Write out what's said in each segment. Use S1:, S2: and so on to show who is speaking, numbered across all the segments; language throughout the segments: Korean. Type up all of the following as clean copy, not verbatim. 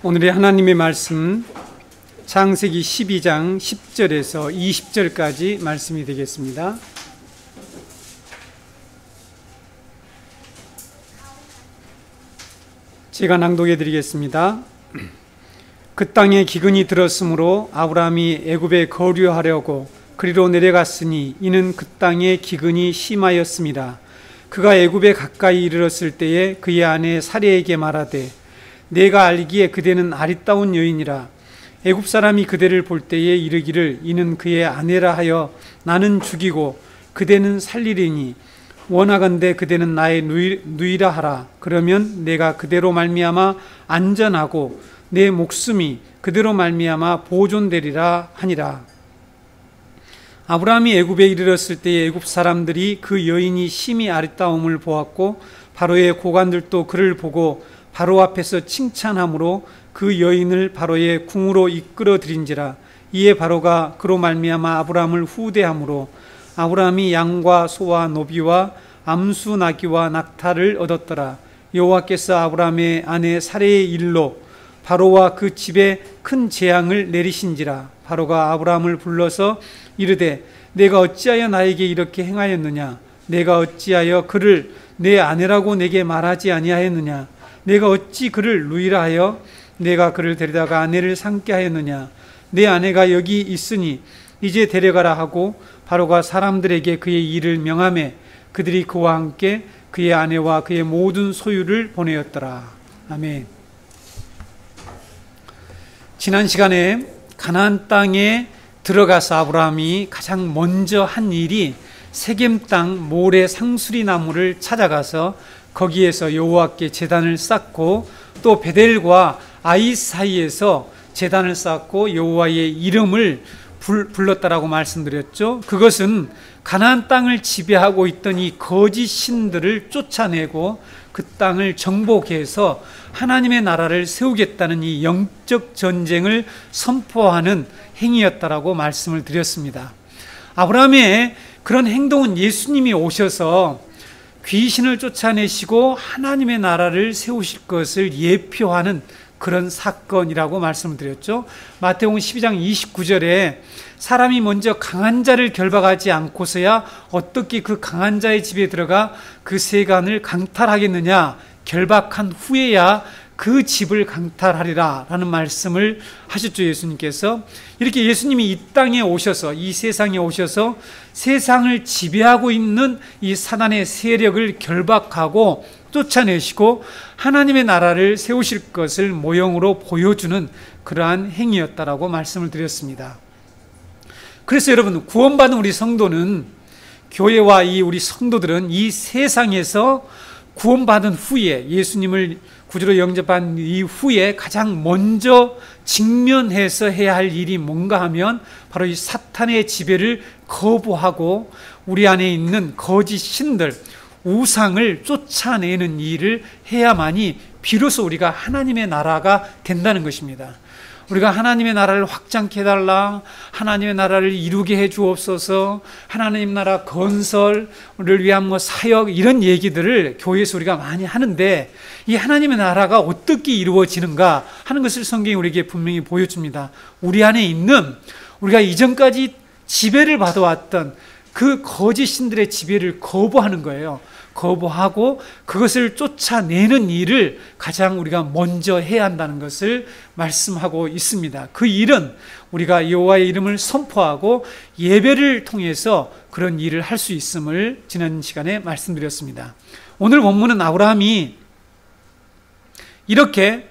S1: 오늘의 하나님의 말씀 창세기 12장 10절에서 20절까지 말씀이 되겠습니다. 제가 낭독해 드리겠습니다. 그 땅에 기근이 들었으므로 아브라함이 애굽에 거류하려고 그리로 내려갔으니 이는 그 땅에 기근이 심하였습니다. 그가 애굽에 가까이 이르렀을 때에 그의 아내 사레에게 말하되 내가 알기에 그대는 아리따운 여인이라 애굽 사람이 그대를 볼 때에 이르기를 이는 그의 아내라 하여 나는 죽이고 그대는 살리리니 원하건대 그대는 나의 누이라 하라. 그러면 내가 그대로 말미암아 안전하고 내 목숨이 그대로 말미암아 보존되리라 하니라. 아브라함이 애굽에 이르렀을 때에 애굽 사람들이 그 여인이 심히 아리따움을 보았고 바로의 고관들도 그를 보고 바로 앞에서 칭찬함으로 그 여인을 바로의 궁으로 이끌어 들인지라. 이에 바로가 그로 말미암아 아브라함을 후대함으로 아브라함이 양과 소와 노비와 암수 나귀와 낙타를 얻었더라. 여호와께서 아브라함의 아내 사레의 일로 바로와 그 집에 큰 재앙을 내리신지라. 바로가 아브라함을 불러서 이르되 내가 어찌하여 나에게 이렇게 행하였느냐? 내가 어찌하여 그를 내 아내라고 내게 말하지 아니하였느냐? 내가 어찌 그를 누이라 하여 내가 그를 데려다가 아내를 삼게 하였느냐? 내 아내가 여기 있으니 이제 데려가라 하고 바로가 사람들에게 그의 일을 명하매 그들이 그와 함께 그의 아내와 그의 모든 소유를 보내었더라. 아멘. 지난 시간에 가나안 땅에 들어가서 아브라함이 가장 먼저 한 일이 세겜 땅 모래 상수리 나무를 찾아가서 거기에서 여호와께 제단을 쌓고 또 베델과 아이 사이에서 제단을 쌓고 여호와의 이름을 불렀다라고 말씀드렸죠. 그것은 가나안 땅을 지배하고 있던 이 거짓 신들을 쫓아내고 그 땅을 정복해서 하나님의 나라를 세우겠다는 이 영적 전쟁을 선포하는 행위였다라고 말씀을 드렸습니다. 아브라함의 그런 행동은 예수님이 오셔서 귀신을 쫓아내시고 하나님의 나라를 세우실 것을 예표하는 그런 사건이라고 말씀을 드렸죠. 마태복음 12장 29절에 사람이 먼저 강한 자를 결박하지 않고서야 어떻게 그 강한 자의 집에 들어가 그 세간을 강탈하겠느냐? 결박한 후에야 그 집을 강탈하리라 라는 말씀을 하셨죠. 예수님께서 이렇게 예수님이 이 땅에 오셔서 이 세상에 오셔서 세상을 지배하고 있는 이 사단의 세력을 결박하고 쫓아내시고 하나님의 나라를 세우실 것을 모형으로 보여주는 그러한 행위였다라고 말씀을 드렸습니다. 그래서 여러분, 구원받은 우리 성도는, 교회와 이 우리 성도들은 이 세상에서 구원받은 후에, 예수님을 구주로 영접한 이후에 가장 먼저 직면해서 해야 할 일이 뭔가 하면 바로 이 사탄의 지배를 거부하고 우리 안에 있는 거짓 신들, 우상을 쫓아내는 일을 해야만이 비로소 우리가 하나님의 나라가 된다는 것입니다. 우리가 하나님의 나라를 확장케 해달라, 하나님의 나라를 이루게 해 주옵소서, 하나님 나라 건설을 위한 사역, 이런 얘기들을 교회에서 우리가 많이 하는데 이 하나님의 나라가 어떻게 이루어지는가 하는 것을 성경이 우리에게 분명히 보여줍니다. 우리 안에 있는, 우리가 이전까지 지배를 받아왔던 그 거짓 신들의 지배를 거부하는 거예요. 거부하고 그것을 쫓아내는 일을 가장 우리가 먼저 해야 한다는 것을 말씀하고 있습니다. 그 일은 우리가 여호와의 이름을 선포하고 예배를 통해서 그런 일을 할 수 있음을 지난 시간에 말씀드렸습니다. 오늘 본문은 아브라함이 이렇게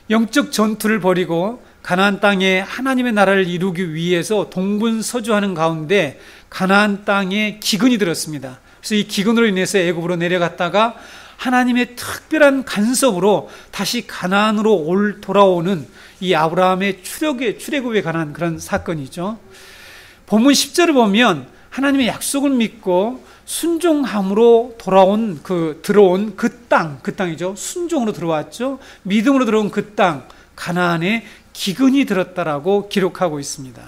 S1: 영적 전투를 벌이고 가나안 땅에 하나님의 나라를 이루기 위해서 동분서주하는 가운데 가나안 땅에 기근이 들었습니다. 그래서 이 기근으로 인해서 애굽으로 내려갔다가 하나님의 특별한 간섭으로 다시 가나안으로 돌아오는 이 아브라함의 출애굽에 관한 그런 사건이죠. 본문 10절을 보면 하나님의 약속을 믿고 순종함으로 들어온 그 땅이죠. 순종으로 들어왔죠. 믿음으로 들어온 그 땅, 가나안에 기근이 들었다라고 기록하고 있습니다.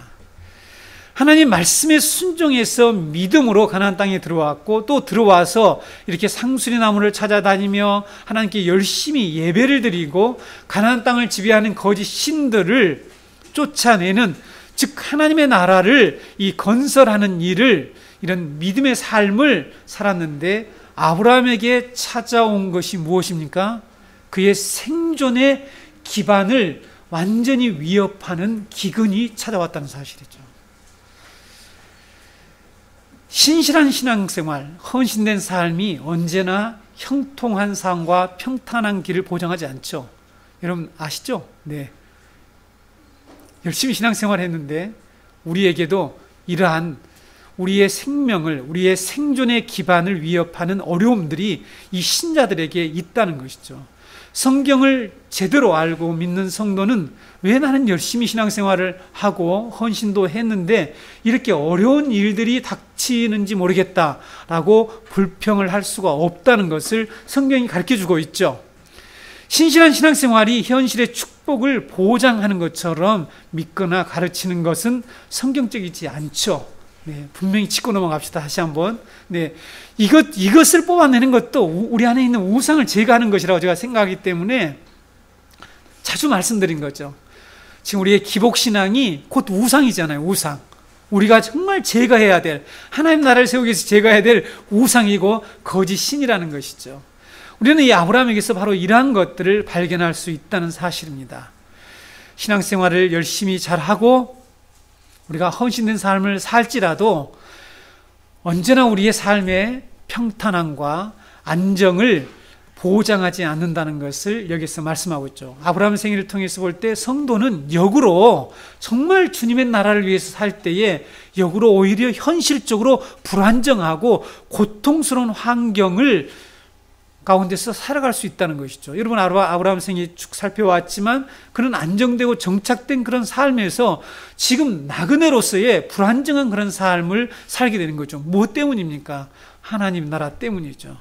S1: 하나님 말씀에 순종해서 믿음으로 가나안 땅에 들어왔고, 또 들어와서 이렇게 상수리 나무를 찾아다니며 하나님께 열심히 예배를 드리고 가나안 땅을 지배하는 거짓 신들을 쫓아내는, 즉 하나님의 나라를 이 건설하는 일을, 이런 믿음의 삶을 살았는데, 아브라함에게 찾아온 것이 무엇입니까? 그의 생존의 기반을 완전히 위협하는 기근이 찾아왔다는 사실이죠. 신실한 신앙생활, 헌신된 삶이 언제나 형통한 삶과 평탄한 길을 보장하지 않죠. 여러분 아시죠? 네. 열심히 신앙생활 했는데 우리에게도 이러한 우리의 생명을, 우리의 생존의 기반을 위협하는 어려움들이 이 신자들에게 있다는 것이죠. 성경을 제대로 알고 믿는 성도는 왜 나는 열심히 신앙생활을 하고 헌신도 했는데 이렇게 어려운 일들이 닥치는지 모르겠다라고 불평을 할 수가 없다는 것을 성경이 가르쳐주고 있죠. 신실한 신앙생활이 현실의 축복을 보장하는 것처럼 믿거나 가르치는 것은 성경적이지 않죠. 네, 분명히 짚고 넘어갑시다. 다시 한번. 네, 이것을 뽑아내는 것도 우리 안에 있는 우상을 제거하는 것이라고 제가 생각하기 때문에 자주 말씀드린 거죠. 지금 우리의 기복신앙이 곧 우상이잖아요. 우상. 우리가 정말 제거해야 될, 하나님 나라를 세우기 위해서 제거해야 될 우상이고 거짓 신이라는 것이죠. 우리는 이 아브라함에게서 바로 이러한 것들을 발견할 수 있다는 사실입니다. 신앙생활을 열심히 잘하고 우리가 헌신된 삶을 살지라도 언제나 우리의 삶의 평탄함과 안정을 보장하지 않는다는 것을 여기서 말씀하고 있죠. 아브라함 생애를 통해서 볼 때 성도는 역으로 정말 주님의 나라를 위해서 살 때에 역으로 오히려 현실적으로 불안정하고 고통스러운 환경을 가운데서 살아갈 수 있다는 것이죠. 여러분 아브라함 생애 쭉 살펴왔지만 그런 안정되고 정착된 그런 삶에서 지금 나그네로서의 불안정한 그런 삶을 살게 되는 거죠. 무엇 때문입니까? 하나님 나라 때문이죠.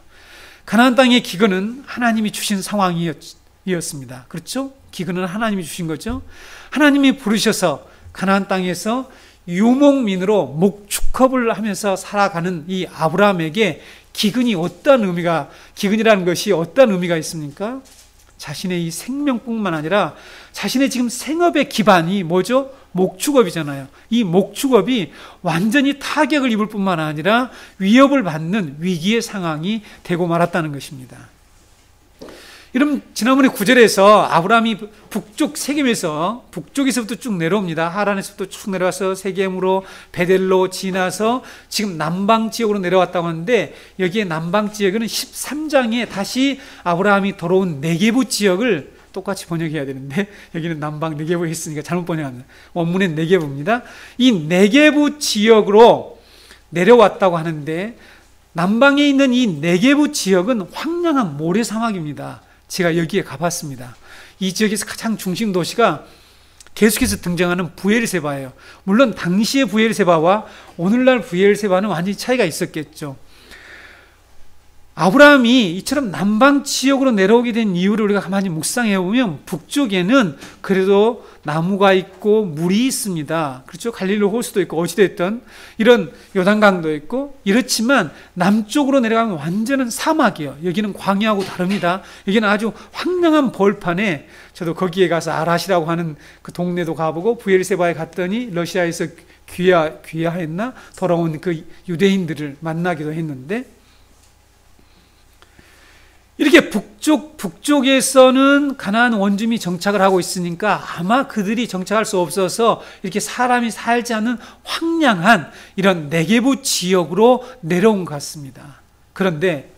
S1: 가나안 땅의 기근은 하나님이 주신 상황이었습니다. 그렇죠? 기근은 하나님이 주신 거죠. 하나님이 부르셔서 가나안 땅에서 유목민으로 목축업을 하면서 살아가는 이 아브라함에게 기근이라는 것이 어떤 의미가 있습니까? 자신의 이 생명뿐만 아니라 자신의 지금 생업의 기반이 뭐죠? 목축업이잖아요. 이 목축업이 완전히 타격을 입을 뿐만 아니라 위협을 받는 위기의 상황이 되고 말았다는 것입니다. 여러분 지난번에 9절에서 아브라함이 북쪽 북쪽에서부터 쭉 내려옵니다. 하란에서부터 쭉 내려와서 세겜으로 베델로 지나서 지금 남방 지역으로 내려왔다고 하는데 여기에 남방 지역은 13장에 다시 아브라함이 돌아온 네게부 지역을 똑같이 번역해야 되는데 여기는 남방 네게부 했으니까 잘못 번역합니다. 원문은 네게부입니다. 이 네게부 지역으로 내려왔다고 하는데 남방에 있는 이 네게부 지역은 황량한 모래 사막입니다. 제가 여기에 가봤습니다. 이 지역에서 가장 중심 도시가 계속해서 등장하는 부엘세바예요. 물론 당시의 부엘세바와 오늘날 부엘세바는 완전히 차이가 있었겠죠. 아브라함이 이처럼 남방 지역으로 내려오게 된 이유를 우리가 가만히 묵상해 보면 북쪽에는 그래도 나무가 있고 물이 있습니다. 그렇죠? 갈릴리 호수도 있고 어찌됐든 이런 요단강도 있고 이렇지만 남쪽으로 내려가면 완전한 사막이에요. 여기는 광야하고 다릅니다. 여기는 아주 황량한 벌판에 저도 거기에 가서 아라시라고 하는 그 동네도 가보고 부엘세바에 갔더니 러시아에서 귀화했나 돌아온 그 유대인들을 만나기도 했는데 이렇게 북쪽에서는 가나안 원주민이 정착을 하고 있으니까 아마 그들이 정착할 수 없어서 이렇게 사람이 살지 않는 황량한 이런 네게부 지역으로 내려온 것 같습니다. 그런데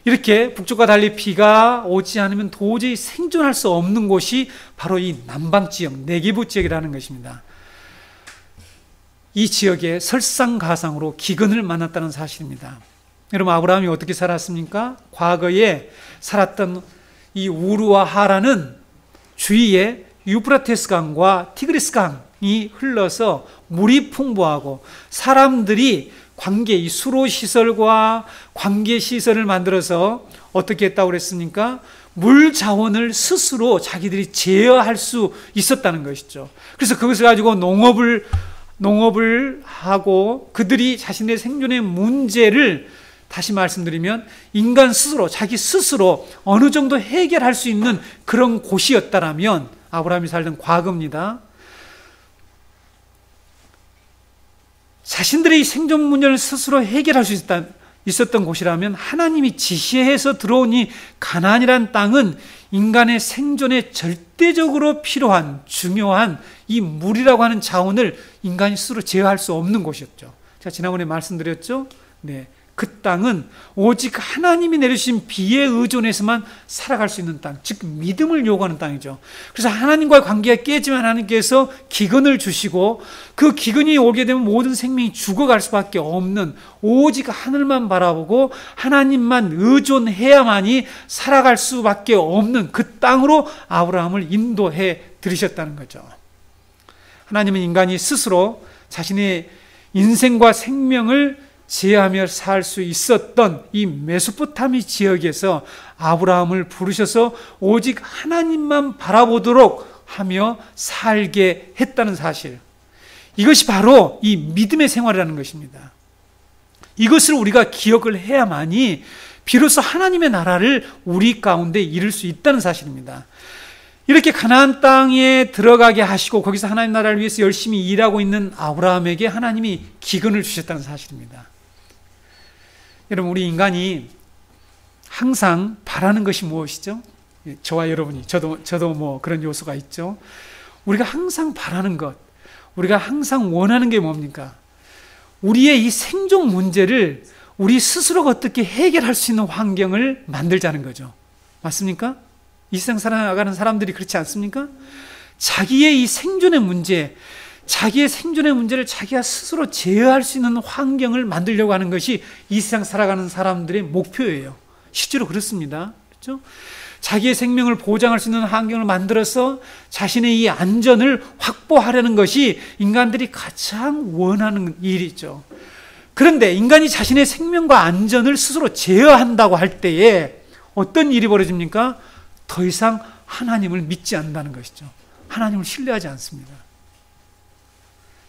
S1: 이렇게 북쪽과 달리 비가 오지 않으면 도저히 생존할 수 없는 곳이 바로 이 남방 지역, 네게부 지역이라는 것입니다. 이 지역에 설상가상으로 기근을 만났다는 사실입니다. 여러분 아브라함이 어떻게 살았습니까? 과거에 살았던 이 우르와 하란은 주위에 유프라테스 강과 티그리스 강이 흘러서 물이 풍부하고 사람들이 이 수로 시설과 관계 시설을 만들어서 어떻게 했다고 그랬습니까? 물 자원을 스스로 자기들이 제어할 수 있었다는 것이죠. 그래서 그것을 가지고 농업을 하고 그들이 자신의 생존의 문제를 다시 말씀드리면 인간 스스로, 자기 스스로 어느 정도 해결할 수 있는 그런 곳이었다라면, 아브라함이 살던 과거입니다. 자신들의 생존 문제를 스스로 해결할 수 있었던 곳이라면, 하나님이 지시해서 들어온 이 가나안이란 땅은 인간의 생존에 절대적으로 필요한 중요한 이 물이라고 하는 자원을 인간이 스스로 제어할 수 없는 곳이었죠. 제가 지난번에 말씀드렸죠. 네, 그 땅은 오직 하나님이 내려주신 비에 의존해서만 살아갈 수 있는 땅, 즉 믿음을 요구하는 땅이죠. 그래서 하나님과의 관계가 깨지면 하나님께서 기근을 주시고, 그 기근이 오게 되면 모든 생명이 죽어갈 수밖에 없는, 오직 하늘만 바라보고 하나님만 의존해야만이 살아갈 수밖에 없는 그 땅으로 아브라함을 인도해 들이셨다는 거죠. 하나님은 인간이 스스로 자신의 인생과 생명을 제하며 살 수 있었던 이 메소포타미 지역에서 아브라함을 부르셔서 오직 하나님만 바라보도록 하며 살게 했다는 사실, 이것이 바로 이 믿음의 생활이라는 것입니다. 이것을 우리가 기억을 해야만이 비로소 하나님의 나라를 우리 가운데 이룰 수 있다는 사실입니다. 이렇게 가나안 땅에 들어가게 하시고 거기서 하나님 나라를 위해서 열심히 일하고 있는 아브라함에게 하나님이 기근을 주셨다는 사실입니다. 여러분, 우리 인간이 항상 바라는 것이 무엇이죠? 저와 여러분이, 저도 뭐 그런 요소가 있죠. 우리가 항상 바라는 것, 우리가 항상 원하는 게 뭡니까? 우리의 이 생존 문제를 우리 스스로가 어떻게 해결할 수 있는 환경을 만들자는 거죠. 맞습니까? 이 세상 살아가는 사람들이 그렇지 않습니까? 자기의 이 생존의 문제, 자기의 생존의 문제를 자기가 스스로 제어할 수 있는 환경을 만들려고 하는 것이 이 세상 살아가는 사람들의 목표예요. 실제로 그렇습니다. 그렇죠? 자기의 생명을 보장할 수 있는 환경을 만들어서 자신의 이 안전을 확보하려는 것이 인간들이 가장 원하는 일이죠. 그런데 인간이 자신의 생명과 안전을 스스로 제어한다고 할 때에 어떤 일이 벌어집니까? 더 이상 하나님을 믿지 않는다는 것이죠. 하나님을 신뢰하지 않습니다.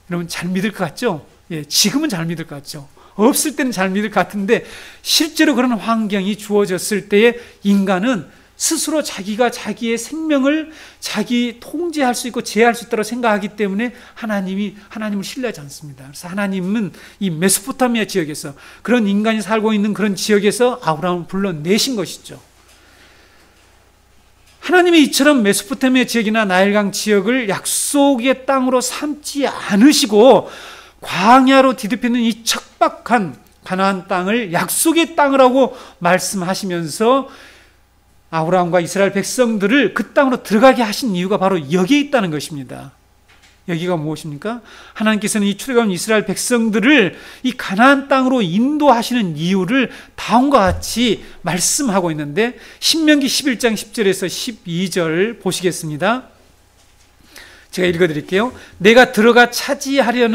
S1: 여러분, 잘 믿을 것 같죠? 예, 지금은 잘 믿을 것 같죠? 없을 때는 잘 믿을 것 같은데, 실제로 그런 환경이 주어졌을 때에 인간은 스스로 자기가 자기의 생명을 자기 통제할 수 있고 제어할 수 있다고 생각하기 때문에 하나님을 신뢰하지 않습니다. 그래서 하나님은 이 메소포타미아 지역에서, 그런 인간이 살고 있는 그런 지역에서 아브라함을 불러내신 것이죠. 하나님이 이처럼 메소포타미아 지역이나 나일강 지역을 약속의 땅으로 삼지 않으시고 광야로 뒤덮이는 이 척박한 가나안 땅을 약속의 땅이라고 말씀하시면서 아브라함과 이스라엘 백성들을 그 땅으로 들어가게 하신 이유가 바로 여기에 있다는 것입니다. 여기가 무엇입니까? 하나님께서는 이 출애굽한 이스라엘 백성들을 이 가나안 땅으로 인도하시는 이유를 다음과 같이 말씀하고 있는데, 신명기 11장 10절에서 12절 보시겠습니다. 제가 읽어드릴게요. 내가 들어가 차지하려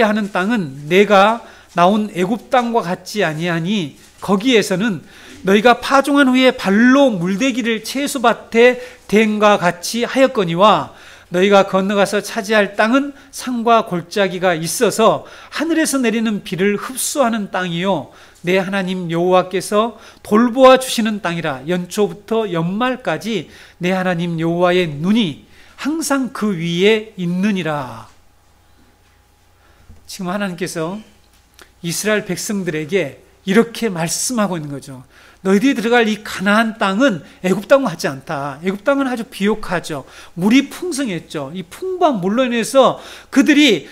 S1: 하는 땅은 내가 나온 애굽 땅과 같지 아니하니 거기에서는 너희가 파종한 후에 발로 물대기를 채소밭에 댄과 같이 하였거니와 너희가 건너가서 차지할 땅은 산과 골짜기가 있어서 하늘에서 내리는 비를 흡수하는 땅이요 내 하나님 여호와께서 돌보아 주시는 땅이라. 연초부터 연말까지 내 하나님 여호와의 눈이 항상 그 위에 있느니라. 지금 하나님께서 이스라엘 백성들에게 이렇게 말씀하고 있는 거죠. 너희들이 들어갈 이 가나안 땅은 애굽 땅과 같지 않다. 애굽 땅은 아주 비옥하죠. 물이 풍성했죠. 이 풍부한 물로 인해서 그들이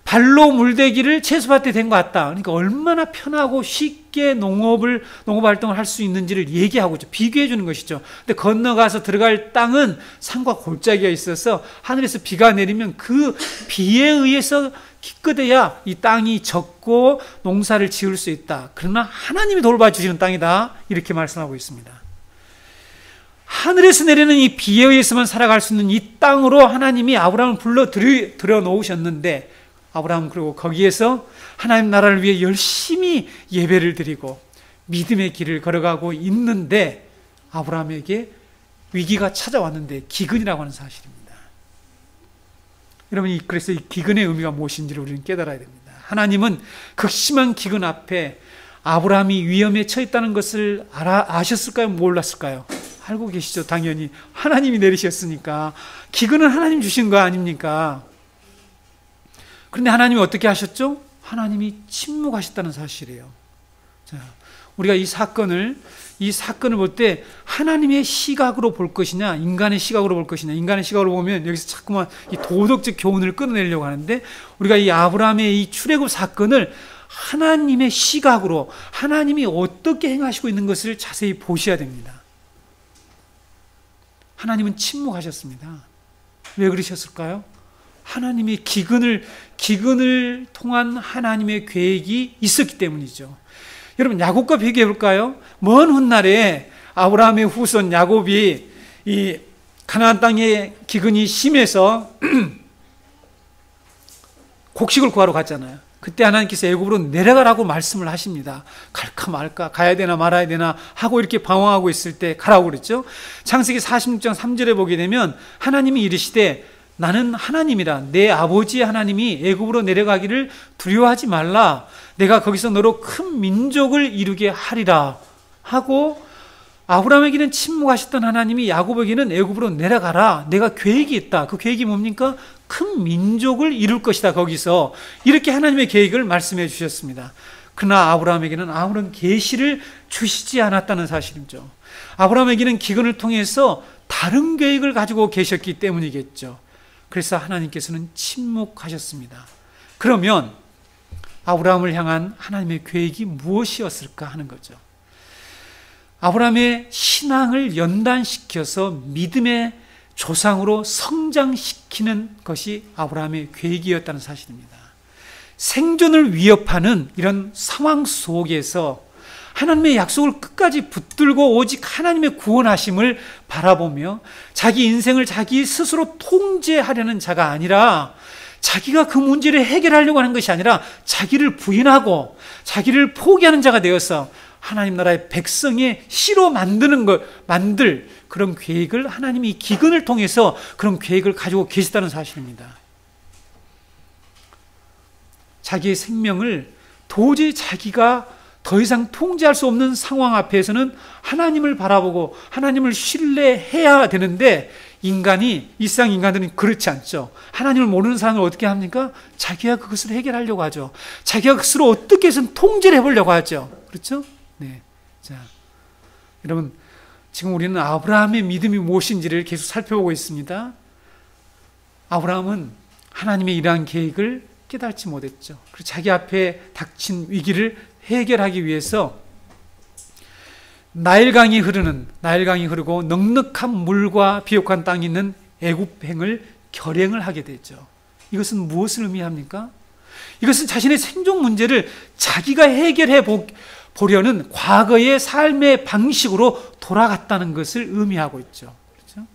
S1: 발로 물대기를 채소밭에 댄 것 같다. 그러니까 얼마나 편하고 쉽게 농업 활동을 할 수 있는지를 얘기하고 있죠. 비교해 주는 것이죠. 근데 건너가서 들어갈 땅은 산과 골짜기가 있어서 하늘에서 비가 내리면 그 비에 의해서 기껏해야 이 땅이 적고 농사를 지을 수 있다. 그러나 하나님이 돌봐주시는 땅이다. 이렇게 말씀하고 있습니다. 하늘에서 내리는 이 비에 의해서만 살아갈 수 있는 이 땅으로 하나님이 아브라함을 불러 들여놓으셨는데, 아브라함은 그리고 거기에서 하나님 나라를 위해 열심히 예배를 드리고 믿음의 길을 걸어가고 있는데, 아브라함에게 위기가 찾아왔는데 기근이라고 하는 사실입니다. 여러분, 그래서 이 기근의 의미가 무엇인지를 우리는 깨달아야 됩니다. 하나님은 극심한 기근 앞에 아브라함이 위험에 처했다는 것을 아셨을까요? 몰랐을까요? 알고 계시죠. 당연히 하나님이 내리셨으니까. 기근은 하나님 주신 거 아닙니까? 그런데 하나님이 어떻게 하셨죠? 하나님이 침묵하셨다는 사실이에요. 자, 우리가 이 사건을 볼 때 하나님의 시각으로 볼 것이냐, 인간의 시각으로 볼 것이냐. 인간의 시각으로 보면 여기서 자꾸만 이 도덕적 교훈을 끊어내려고 하는데, 우리가 이 아브라함의 이 출애굽 사건을 하나님의 시각으로, 하나님이 어떻게 행하시고 있는 것을 자세히 보셔야 됩니다. 하나님은 침묵하셨습니다. 왜 그러셨을까요? 하나님의 기근을 통한 하나님의 계획이 있었기 때문이죠. 여러분, 야곱과 비교해 볼까요? 먼 훗날에 아브라함의 후손 야곱이 이 가나안 땅의 기근이 심해서 곡식을 구하러 갔잖아요. 그때 하나님께서 애굽으로 내려가라고 말씀을 하십니다. 갈까 말까, 가야 되나 말아야 되나 하고 이렇게 방황하고 있을 때 가라고 그랬죠. 창세기 46장 3절에 보게 되면 하나님이 이르시되 나는 하나님이라, 내 아버지의 하나님이 애굽으로 내려가기를 두려워하지 말라, 내가 거기서 너로 큰 민족을 이루게 하리라 하고, 아브라함에게는 침묵하셨던 하나님이 야곱에게는 애굽으로 내려가라, 내가 계획이 있다. 그 계획이 뭡니까? 큰 민족을 이룰 것이다. 거기서 이렇게 하나님의 계획을 말씀해 주셨습니다. 그러나 아브라함에게는 아무런 계시를 주시지 않았다는 사실이죠. 아브라함에게는 기근을 통해서 다른 계획을 가지고 계셨기 때문이겠죠. 그래서 하나님께서는 침묵하셨습니다. 그러면 아브라함을 향한 하나님의 계획이 무엇이었을까 하는 거죠. 아브라함의 신앙을 연단시켜서 믿음의 조상으로 성장시키는 것이 아브라함의 계획이었다는 사실입니다. 생존을 위협하는 이런 상황 속에서 하나님의 약속을 끝까지 붙들고 오직 하나님의 구원하심을 바라보며 자기 인생을 자기 스스로 통제하려는 자가 아니라, 자기가 그 문제를 해결하려고 하는 것이 아니라 자기를 부인하고 자기를 포기하는 자가 되어서 하나님 나라의 백성의 씨로 만들 그런 계획을 하나님이 기근을 통해서 그런 계획을 가지고 계시다는 사실입니다. 자기의 생명을 도저히 자기가 더 이상 통제할 수 없는 상황 앞에서는 하나님을 바라보고 하나님을 신뢰해야 되는데, 일상 인간들은 그렇지 않죠. 하나님을 모르는 사람을 어떻게 합니까? 자기가 그것을 해결하려고 하죠. 자기가 그것을 어떻게 해서는 통제를 해보려고 하죠. 그렇죠? 네. 자, 여러분, 지금 우리는 아브라함의 믿음이 무엇인지를 계속 살펴보고 있습니다. 아브라함은 하나님의 이러한 계획을 깨닫지 못했죠. 그리고 자기 앞에 닥친 위기를 해결하기 위해서 나일강이 흐르고 넉넉한 물과 비옥한 땅이 있는 애굽행을 결행을 하게 되죠. 이것은 무엇을 의미합니까? 이것은 자신의 생존 문제를 자기가 해결해 보려는 과거의 삶의 방식으로 돌아갔다는 것을 의미하고 있죠. 그렇죠?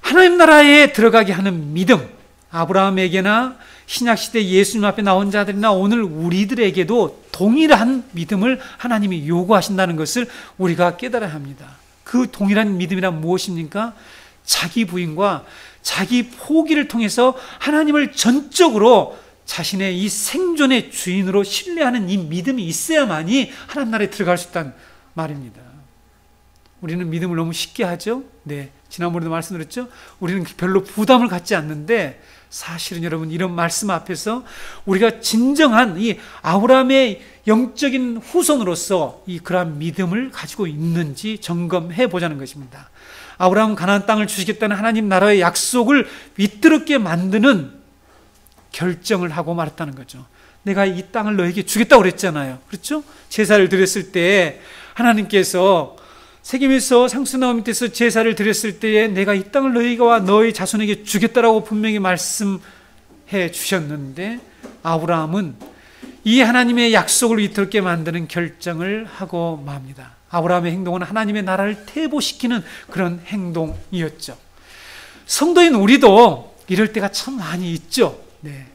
S1: 하나님 나라에 들어가게 하는 믿음, 아브라함에게나 신약시대 예수님 앞에 나온 자들이나 오늘 우리들에게도 동일한 믿음을 하나님이 요구하신다는 것을 우리가 깨달아야 합니다. 그 동일한 믿음이란 무엇입니까? 자기 부인과 자기 포기를 통해서 하나님을 전적으로 자신의 이 생존의 주인으로 신뢰하는 이 믿음이 있어야만이 하나님 나라에 들어갈 수 있다는 말입니다. 우리는 믿음을 너무 쉽게 하죠. 네, 지난번에도 말씀드렸죠. 우리는 별로 부담을 갖지 않는데, 사실은 여러분, 이런 말씀 앞에서 우리가 진정한 이 아브라함의 영적인 후손으로서 이 그러한 믿음을 가지고 있는지 점검해 보자는 것입니다. 아브라함은 가나안 땅을 주시겠다는 하나님 나라의 약속을 위태롭게 만드는 결정을 하고 말았다는 거죠. 내가 이 땅을 너에게 주겠다고 그랬잖아요. 그렇죠? 제사를 드렸을 때 하나님께서 세겜에서 상수나무 밑에서 제사를 드렸을 때에 내가 이 땅을 너희와 너희 자손에게 주겠다라고 분명히 말씀해 주셨는데, 아브라함은 이 하나님의 약속을 위태롭게 만드는 결정을 하고 맙니다. 아브라함의 행동은 하나님의 나라를 퇴보시키는 그런 행동이었죠. 성도인 우리도 이럴 때가 참 많이 있죠. 네.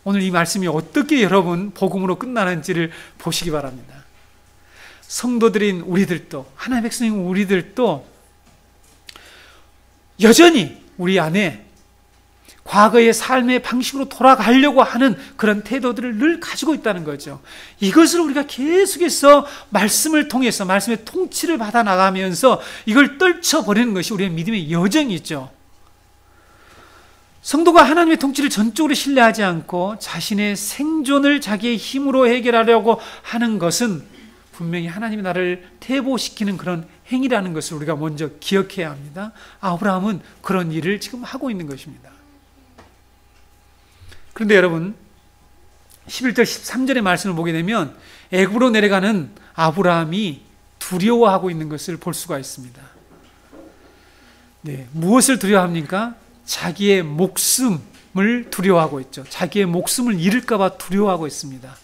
S1: 오늘 이 말씀이 어떻게 여러분 복음으로 끝나는지를 보시기 바랍니다. 성도들인 우리들도, 하나님의 백성인 우리들도 여전히 우리 안에 과거의 삶의 방식으로 돌아가려고 하는 그런 태도들을 늘 가지고 있다는 거죠. 이것을 우리가 계속해서 말씀을 통해서 말씀의 통치를 받아 나가면서 이걸 떨쳐버리는 것이 우리의 믿음의 여정이죠. 성도가 하나님의 통치를 전적으로 신뢰하지 않고 자신의 생존을 자기의 힘으로 해결하려고 하는 것은 분명히 하나님이 나를 퇴보시키는 그런 행위라는 것을 우리가 먼저 기억해야 합니다. 아브라함은 그런 일을 지금 하고 있는 것입니다. 그런데 여러분 11절 13절의 말씀을 보게 되면 애굽으로 내려가는 아브라함이 두려워하고 있는 것을 볼 수가 있습니다. 네, 무엇을 두려워합니까? 자기의 목숨을 두려워하고 있죠. 자기의 목숨을 잃을까 봐 두려워하고 있습니다.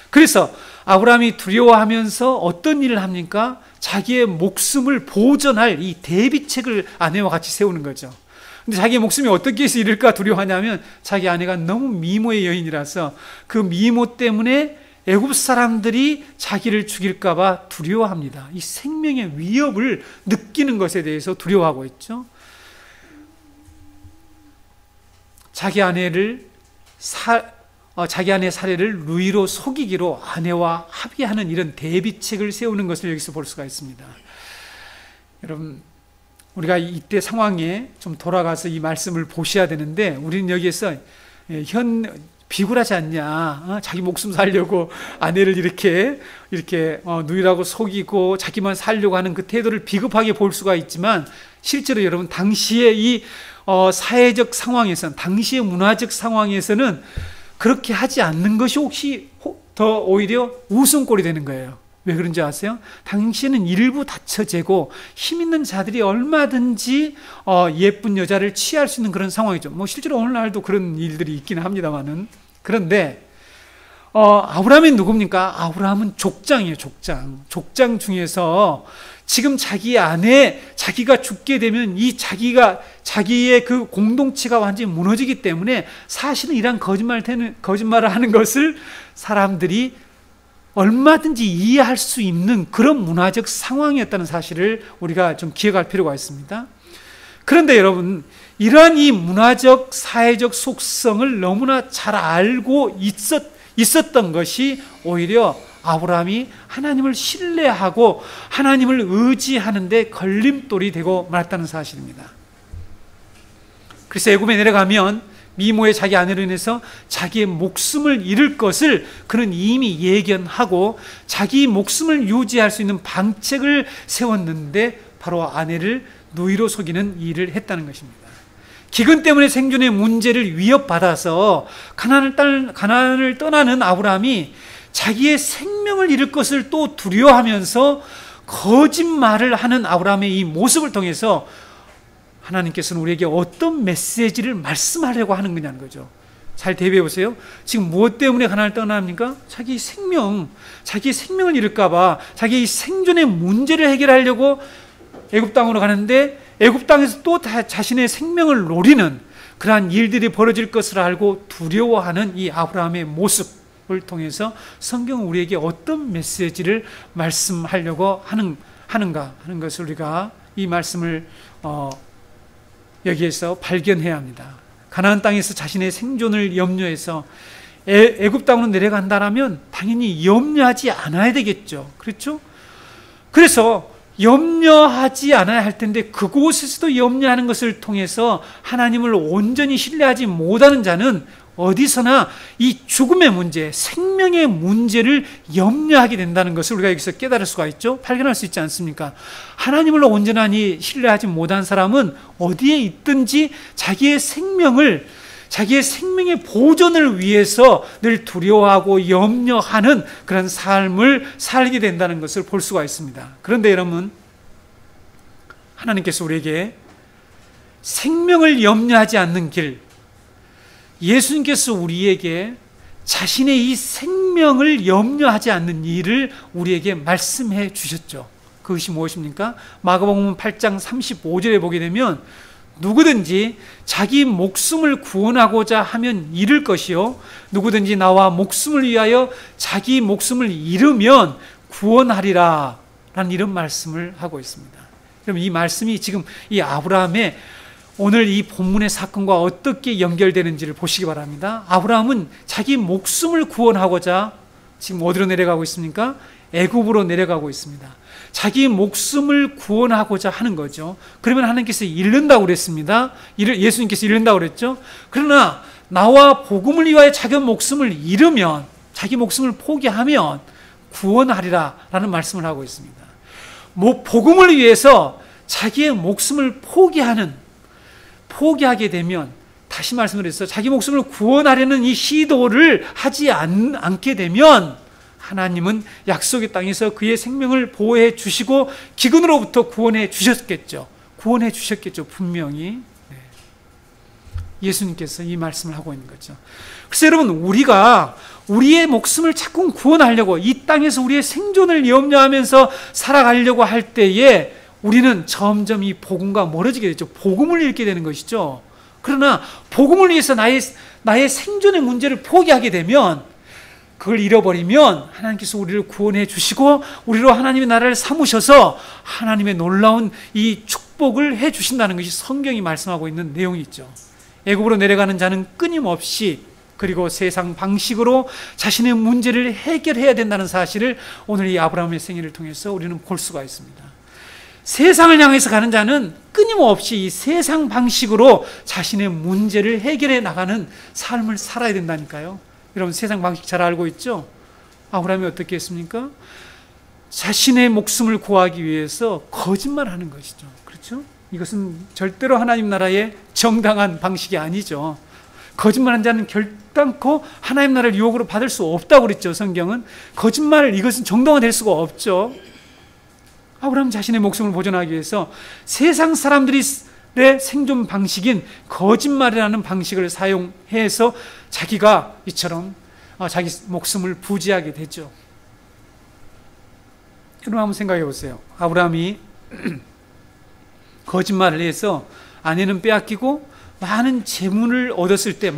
S1: 그래서 아브라함이 두려워하면서 어떤 일을 합니까? 자기의 목숨을 보존할 이 대비책을 아내와 같이 세우는 거죠. 근데 자기의 목숨이 어떻게 해서 잃을까 두려워하냐면 자기 아내가 너무 미모의 여인이라서 그 미모 때문에 애굽 사람들이 자기를 죽일까 봐 두려워합니다. 이 생명의 위협을 느끼는 것에 대해서 두려워하고 있죠. 자기 아내의 사례를 루이로 속이기로 아내와 합의하는 이런 대비책을 세우는 것을 여기서 볼 수가 있습니다. 여러분, 우리가 이때 상황에 좀 돌아가서 이 말씀을 보셔야 되는데 우리는 여기에서 비굴하지 않냐, 자기 목숨 살려고 아내를 이렇게 누이라고 속이고 자기만 살려고 하는 그 태도를 비겁하게 볼 수가 있지만 실제로 여러분 당시의 이 사회적 상황에서는, 당시의 문화적 상황에서는 그렇게 하지 않는 것이 혹시 더 오히려 웃음꼴이 되는 거예요. 왜 그런지 아세요? 당시에는 일부 다처제고 힘 있는 자들이 얼마든지 예쁜 여자를 취할 수 있는 그런 상황이죠. 뭐 실제로 오늘날도 그런 일들이 있기는 합니다만은. 그런데 아브라함이 누굽니까? 아브라함은 족장이에요. 족장 중에서 지금 자기 아내, 자기가 죽게 되면 자기의 그 공동체가 완전히 무너지기 때문에 사실은 이런 거짓말을 하는 것을 사람들이 얼마든지 이해할 수 있는 그런 문화적 상황이었다는 사실을 우리가 좀 기억할 필요가 있습니다. 그런데 여러분, 이러한 이 문화적, 사회적 속성을 너무나 잘 알고 있었던 것이 오히려 아브라함이 하나님을 신뢰하고 하나님을 의지하는 데 걸림돌이 되고 말았다는 사실입니다. 그래서 애굽에 내려가면 미모의 자기 아내로 인해서 자기의 목숨을 잃을 것을 그는 이미 예견하고 자기 목숨을 유지할 수 있는 방책을 세웠는데 바로 아내를 누이로 속이는 일을 했다는 것입니다. 기근 때문에 생존의 문제를 위협받아서 가나안을 떠나는 아브라함이 자기의 생명을 잃을 것을 또 두려워하면서 거짓말을 하는 아브라함의 이 모습을 통해서 하나님께서는 우리에게 어떤 메시지를 말씀하려고 하는 거냐는 거죠. 잘 대비해 보세요. 지금 무엇 때문에 가나안을 떠납니까? 자기의 생명을 잃을까 봐 자기의 생존의 문제를 해결하려고 애굽 땅으로 가는데 애굽 땅에서 또 자신의 생명을 노리는 그러한 일들이 벌어질 것을 알고 두려워하는 이 아브라함의 모습을 통해서 성경은 우리에게 어떤 메시지를 말씀하려고 하는가 하는 것을 우리가 이 말씀을 여기에서 발견해야 합니다. 가나안 땅에서 자신의 생존을 염려해서 애굽 땅으로 내려간다라면 당연히 염려하지 않아야 되겠죠. 그렇죠? 그래서 염려하지 않아야 할 텐데 그곳에서도 염려하는 것을 통해서 하나님을 온전히 신뢰하지 못하는 자는 어디서나 이 죽음의 문제, 생명의 문제를 염려하게 된다는 것을 우리가 여기서 깨달을 수가 있죠. 발견할 수 있지 않습니까? 하나님을 온전히 신뢰하지 못한 사람은 어디에 있든지 자기의 생명의 보존을 위해서 늘 두려워하고 염려하는 그런 삶을 살게 된다는 것을 볼 수가 있습니다. 그런데 여러분, 하나님께서 우리에게 생명을 염려하지 않는 길, 예수님께서 우리에게 자신의 이 생명을 염려하지 않는 일을 우리에게 말씀해 주셨죠. 그것이 무엇입니까? 마가복음 8장 35절에 보게 되면 누구든지 자기 목숨을 구원하고자 하면 잃을 것이요 누구든지 나와 목숨을 위하여 자기 목숨을 잃으면 구원하리라 라는 이런 말씀을 하고 있습니다. 그럼 이 말씀이 지금 이 아브라함의 오늘 이 본문의 사건과 어떻게 연결되는지를 보시기 바랍니다. 아브라함은 자기 목숨을 구원하고자 지금 어디로 내려가고 있습니까? 애굽으로 내려가고 있습니다. 자기 목숨을 구원하고자 하는 거죠. 그러면 하나님께서 잃는다고 그랬습니다. 예수님께서 잃는다고 그랬죠. 그러나 나와 복음을 위하여 자기 목숨을 잃으면, 자기 목숨을 포기하면 구원하리라 라는 말씀을 하고 있습니다. 복음을 위해서 자기의 목숨을 포기하게 되면, 다시 말씀을 해서 자기 목숨을 구원하려는 이 시도를 하지 않게 되면 하나님은 약속의 땅에서 그의 생명을 보호해 주시고 기근으로부터 구원해 주셨겠죠. 분명히. 예수님께서 이 말씀을 하고 있는 거죠. 그래서 여러분, 우리가 우리의 목숨을 자꾸 구원하려고 이 땅에서 우리의 생존을 염려하면서 살아가려고 할 때에 우리는 점점 이 복음과 멀어지게 되죠. 복음을 잃게 되는 것이죠. 그러나 복음을 위해서 나의 생존의 문제를 포기하게 되면, 그걸 잃어버리면 하나님께서 우리를 구원해 주시고 우리로 하나님의 나라를 삼으셔서 하나님의 놀라운 이 축복을 해 주신다는 것이 성경이 말씀하고 있는 내용이죠. 애굽으로 내려가는 자는 끊임없이, 그리고 세상 방식으로 자신의 문제를 해결해야 된다는 사실을 오늘 이 아브라함의 생애를 통해서 우리는 볼 수가 있습니다. 세상을 향해서 가는 자는 끊임없이 이 세상 방식으로 자신의 문제를 해결해 나가는 삶을 살아야 된다니까요. 여러분, 세상 방식 잘 알고 있죠? 아브라함이 어떻게 했습니까? 자신의 목숨을 구하기 위해서 거짓말하는 것이죠. 그렇죠? 이것은 절대로 하나님 나라의 정당한 방식이 아니죠. 거짓말한 자는 결단코 하나님 나라를 유혹으로 받을 수 없다고 그랬죠. 성경은. 이것은 정당화될 수가 없죠. 아브라함 자신의 목숨을 보존하기 위해서 세상 사람들의 생존 방식인 거짓말이라는 방식을 사용해서 자기가 이처럼 자기 목숨을 부지하게 되죠. 여러분, 한번 생각해 보세요. 아브라함이 거짓말을 해서 아내는 빼앗기고 많은 재물을 얻었을 때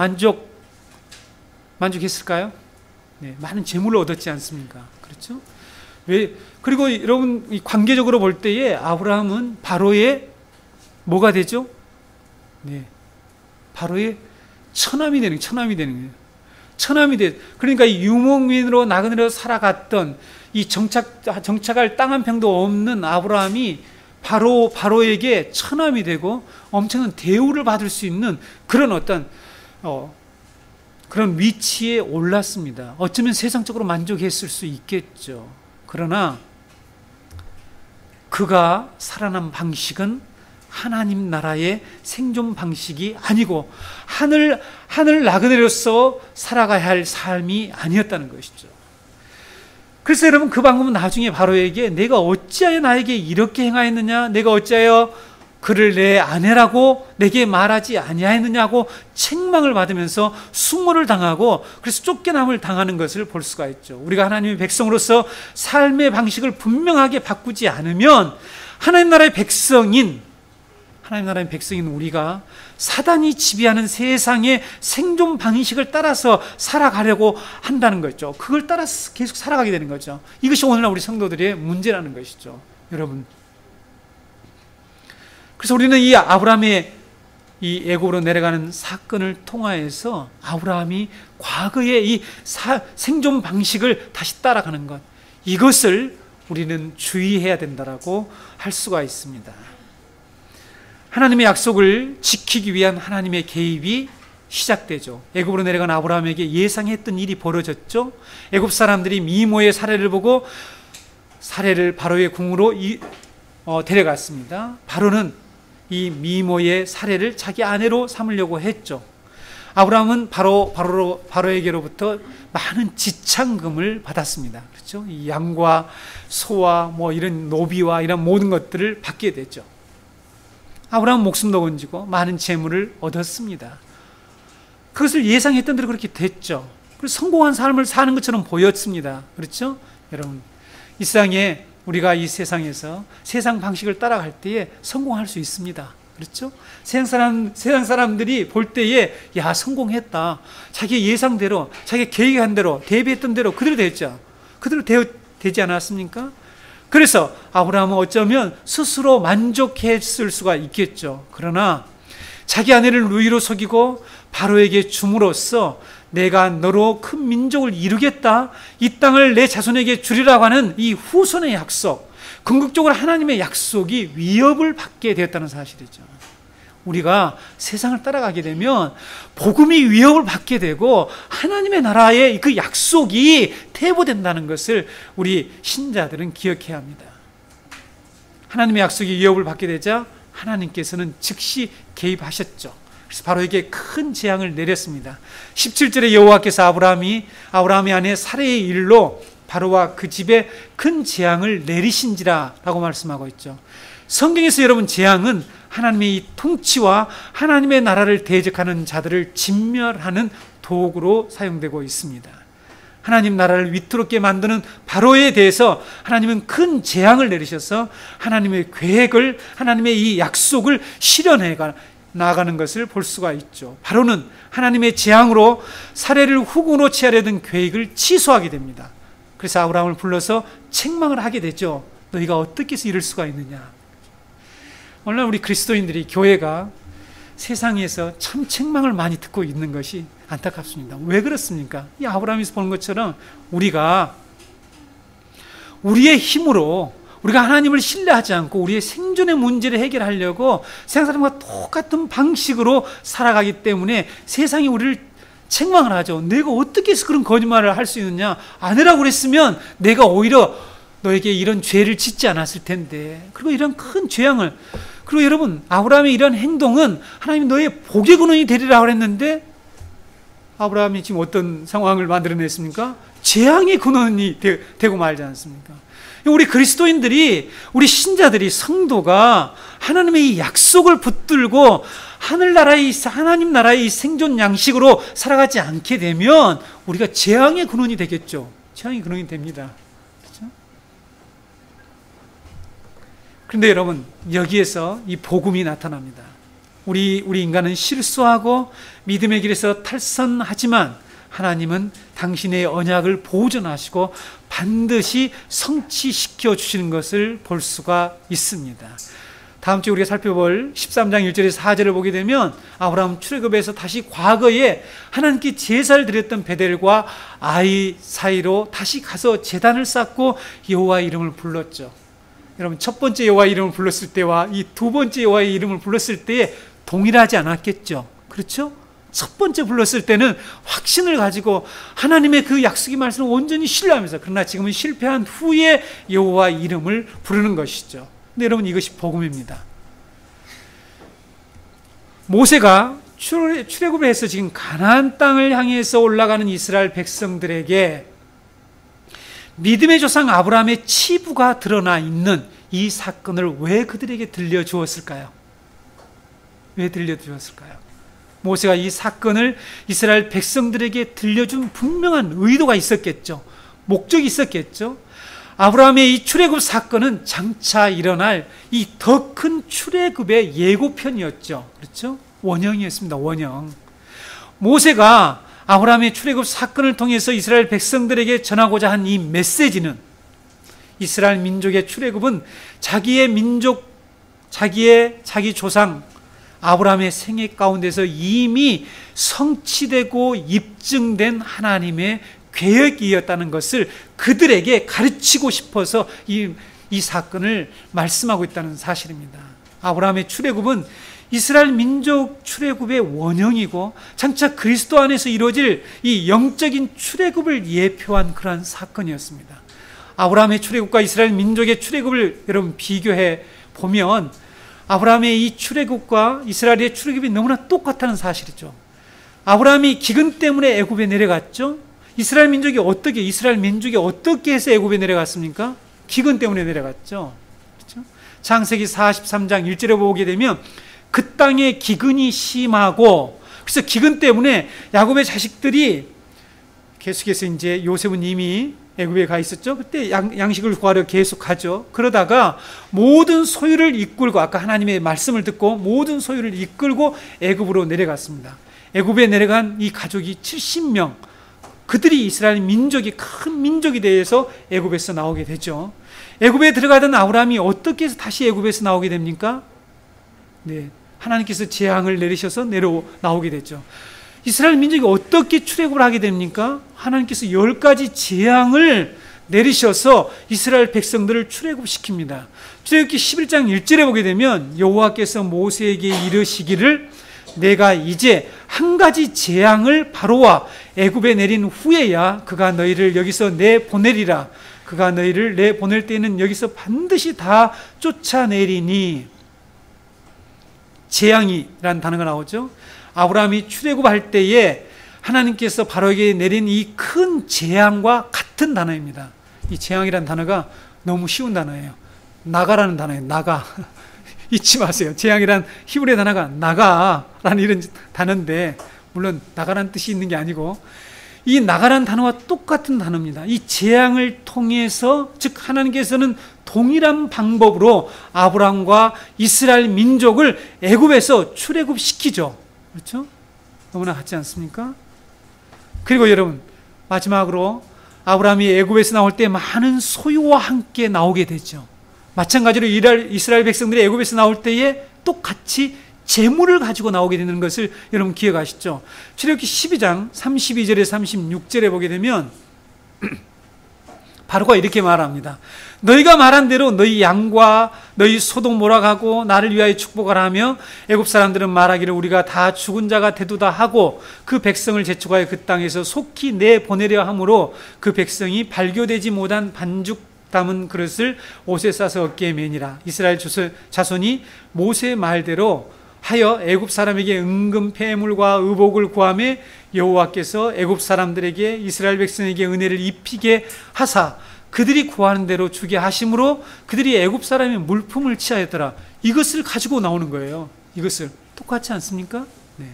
S1: 만족했을까요? 네, 많은 재물을 얻었지 않습니까? 그렇죠? 그리고 여러분, 관계적으로 볼 때에 아브라함은 바로의 뭐가 되죠? 네, 바로의 처남이 되는 거예요. 그러니까 이 유목민으로 나그네로 살아갔던 이 정착할 땅 한 평도 없는 아브라함이 바로에게 처남이 되고 엄청난 대우를 받을 수 있는 그런 그런 위치에 올랐습니다. 어쩌면 세상적으로 만족했을 수 있겠죠. 그러나 그가 살아난 방식은 하나님 나라의 생존 방식이 아니고 하늘 나그네로서 살아가야 할 삶이 아니었다는 것이죠. 그래서 여러분, 그 방법은 나중에 바로에게 내가 어찌하여 나에게 이렇게 행하였느냐, 내가 어찌하여 그를 내 아내라고 내게 말하지 아니하였느냐고 책망을 받으면서 수모를 당하고, 그래서 쫓겨남을 당하는 것을 볼 수가 있죠. 우리가 하나님의 백성으로서 삶의 방식을 분명하게 바꾸지 않으면 하나님 나라의 백성인 우리가 사단이 지배하는 세상의 생존 방식을 따라서 살아가려고 한다는 거죠. 그걸 따라서 계속 살아가게 되는 거죠. 이것이 오늘날 우리 성도들의 문제라는 것이죠. 여러분, 그래서 우리는 이 아브라함의 이 애굽으로 내려가는 사건을 통하여서 아브라함이 과거의 이 생존 방식을 다시 따라가는 것, 이것을 우리는 주의해야 된다라고 할 수가 있습니다. 하나님의 약속을 지키기 위한 하나님의 개입이 시작되죠. 애굽으로 내려간 아브라함에게 예상했던 일이 벌어졌죠. 애굽 사람들이 미모의 사례를 보고 사례를 바로의 궁으로 데려갔습니다. 바로는 이 미모의 사례를 자기 아내로 삼으려고 했죠. 아브라함은 바로에게로부터 많은 지참금을 받았습니다. 그렇죠? 이 양과 소와 이런 노비와 이런 모든 것들을 받게 되죠. 아브라함은 목숨도 건지고 많은 재물을 얻었습니다. 그것을 예상했던 대로 그렇게 됐죠. 그래서 성공한 삶을 사는 것처럼 보였습니다. 그렇죠? 여러분, 이 세상에 우리가 이 세상에서 세상 방식을 따라갈 때에 성공할 수 있습니다. 그렇죠? 세상 사람들이 볼 때에 야, 성공했다. 자기 예상대로, 자기 계획한 대로, 대비했던 대로 그대로 됐죠. 그대로 되지 않았습니까? 그래서 아브라함은 어쩌면 스스로 만족했을 수가 있겠죠. 그러나 자기 아내를 누이로 속이고 바로에게 줌으로써 내가 너로 큰 민족을 이루겠다, 이 땅을 내 자손에게 주리라고 하는 이 후손의 약속, 궁극적으로 하나님의 약속이 위협을 받게 되었다는 사실이죠. 우리가 세상을 따라가게 되면 복음이 위협을 받게 되고 하나님의 나라의 그 약속이 퇴보된다는 것을 우리 신자들은 기억해야 합니다. 하나님의 약속이 위협을 받게 되자 하나님께서는 즉시 개입하셨죠. 그래서 바로에게 큰 재앙을 내렸습니다. 17절에 여호와께서 아브라함이 아내 사레의 일로 바로와 그 집에 큰 재앙을 내리신지라 라고 말씀하고 있죠. 성경에서 여러분, 재앙은 하나님의 이 통치와 하나님의 나라를 대적하는 자들을 진멸하는 도구로 사용되고 있습니다. 하나님 나라를 위태롭게 만드는 바로에 대해서 하나님은 큰 재앙을 내리셔서 하나님의 계획을, 하나님의 이 약속을 실현해 나아가는 것을 볼 수가 있죠. 바로는 하나님의 재앙으로 사례를 후궁으로 취하려던 계획을 취소하게 됩니다. 그래서 아브라함을 불러서 책망을 하게 되죠. 너희가 어떻게 해서 이럴 수가 있느냐. 오늘 우리 그리스도인들이, 교회가 세상에서 참 책망을 많이 듣고 있는 것이 안타깝습니다. 왜 그렇습니까? 이 아브라함에서 보는 것처럼 우리가 우리의 힘으로, 우리가 하나님을 신뢰하지 않고 우리의 생존의 문제를 해결하려고 세상 사람과 똑같은 방식으로 살아가기 때문에 세상이 우리를 책망을 하죠. 내가 어떻게 해서 그런 거짓말을 할 수 있느냐. 안 하라고 그랬으면 내가 오히려 너에게 이런 죄를 짓지 않았을 텐데. 그리고 이런 큰 재앙을. 그리고 여러분, 아브라함의 이런 행동은 하나님이 너의 복의 근원이 되리라고 그랬는데 아브라함이 지금 어떤 상황을 만들어냈습니까? 재앙의 근원이 되고 말지 않습니까? 우리 그리스도인들이, 우리 신자들이, 성도가 하나님의 이 약속을 붙들고 하나님 나라의 생존 양식으로 살아가지 않게 되면 우리가 재앙의 근원이 되겠죠. 재앙의 근원이 됩니다. 그렇죠? 그런데 여러분, 여기에서 이 복음이 나타납니다. 우리 인간은 실수하고 믿음의 길에서 탈선하지만 하나님은 당신의 언약을 보존하시고 반드시 성취시켜 주시는 것을 볼 수가 있습니다. 다음 주에 우리가 살펴볼 13장 1절에서 4절을 보게 되면 아브라함 출애굽에서 다시 과거에 하나님께 제사를 드렸던 베델과 아이 사이로 다시 가서 제단을 쌓고 여호와의 이름을 불렀죠. 여러분, 첫 번째 여호와의 이름을 불렀을 때와 이 두 번째 여호와의 이름을 불렀을 때에 동일하지 않았겠죠. 그렇죠? 첫 번째 불렀을 때는 확신을 가지고 하나님의 그 약속의 말씀을 온전히 신뢰하면서, 그러나 지금은 실패한 후에 여호와의 이름을 부르는 것이죠. 근데 여러분, 이것이 복음입니다. 모세가 출애굽을 해서 지금 가나안 땅을 향해서 올라가는 이스라엘 백성들에게 믿음의 조상 아브라함의 치부가 드러나 있는 이 사건을 왜 그들에게 들려주었을까요? 왜 들려주었을까요? 모세가 이 사건을 이스라엘 백성들에게 들려준 분명한 의도가 있었겠죠. 목적이 있었겠죠. 아브라함의 이 출애굽 사건은 장차 일어날 이 더 큰 출애굽의 예고편이었죠. 그렇죠? 원형이었습니다. 원형. 모세가 아브라함의 출애굽 사건을 통해서 이스라엘 백성들에게 전하고자 한 이 메시지는, 이스라엘 민족의 출애굽은 자기의 민족, 자기 조상 아브라함의 생애 가운데서 이미 성취되고 입증된 하나님의 계획이었다는 것을 그들에게 가르치고 싶어서 이 사건을 말씀하고 있다는 사실입니다. 아브라함의 출애굽은 이스라엘 민족 출애굽의 원형이고 장차 그리스도 안에서 이루어질 이 영적인 출애굽을 예표한 그러한 사건이었습니다. 아브라함의 출애굽과 이스라엘 민족의 출애굽을 여러분 비교해 보면 아브라함의 이 출애굽과 이스라엘의 출애굽이 너무나 똑같다는 사실이죠. 아브라함이 기근 때문에 애굽에 내려갔죠. 이스라엘 민족이 어떻게 해서 애굽에 내려갔습니까? 기근 때문에 내려갔죠. 그렇죠? 창세기 43장 1절에 보게 되면 그 땅에 기근이 심하고, 그래서 기근 때문에 야곱의 자식들이 계속해서 이제 요셉은 이미 애굽에 가 있었죠. 그때 양식을 구하러 계속 가죠. 그러다가 모든 소유를 이끌고, 아까 하나님의 말씀을 듣고 모든 소유를 이끌고 애굽으로 내려갔습니다. 애굽에 내려간 이 가족이 70명, 그들이 이스라엘 민족이 큰 민족이 되어서 애굽에서 나오게 되죠. 애굽에 들어가던 아브라함이 어떻게 해서 다시 애굽에서 나오게 됩니까? 네, 하나님께서 재앙을 내리셔서 나오게 됐죠. 이스라엘 민족이 어떻게 출애굽을 하게 됩니까? 하나님께서 10가지 재앙을 내리셔서 이스라엘 백성들을 출애굽시킵니다. 출애굽기 11장 1절에 보게 되면 여호와께서 모세에게 이르시기를 내가 이제 한 가지 재앙을 바로와 애굽에 내린 후에야 그가 너희를 여기서 내보내리라. 그가 너희를 내보낼 때는 여기서 반드시 다 쫓아내리니. 재앙이라는 단어가 나오죠. 아브라함이 출애굽할 때에 하나님께서 바로에게 내린 이 큰 재앙과 같은 단어입니다. 이 재앙이라는 단어가 너무 쉬운 단어예요. 나가라는 단어예요. 나가. 잊지 마세요. 재앙이란 히브리 단어가 나가라는 이런 단어인데, 물론 나가라는 뜻이 있는 게 아니고 이 나가라는 단어와 똑같은 단어입니다. 이 재앙을 통해서, 즉 하나님께서는 동일한 방법으로 아브라함과 이스라엘 민족을 애굽에서 출애굽시키죠. 그렇죠? 너무나 같지 않습니까? 그리고 여러분, 마지막으로 아브라함이 애굽에서 나올 때 많은 소유와 함께 나오게 되죠. 마찬가지로 이스라엘 백성들이 애굽에서 나올 때에 똑같이 재물을 가지고 나오게 되는 것을 여러분 기억하시죠? 출애굽기 12장 32절에 36절에 보게 되면 바로가 이렇게 말합니다. 너희가 말한 대로 너희 양과 너희 소도 몰아가고 나를 위하여 축복하라 하며 애굽 사람들은 말하기를 우리가 다 죽은 자가 되도다 하고 그 백성을 재촉하여 그 땅에서 속히 내보내려 하므로 그 백성이 발교되지 못한 반죽 담은 그릇을 옷에 싸서 어깨에 매니라. 이스라엘 자손이 모세의 말대로 하여 애굽 사람에게 은금 폐물과 의복을 구하며 여호와께서 애굽 사람들에게 이스라엘 백성에게 은혜를 입히게 하사 그들이 구하는 대로 주게 하심으로 그들이 애굽 사람의 물품을 취하였더라. 이것을 가지고 나오는 거예요. 이것을 똑같지 않습니까? 네.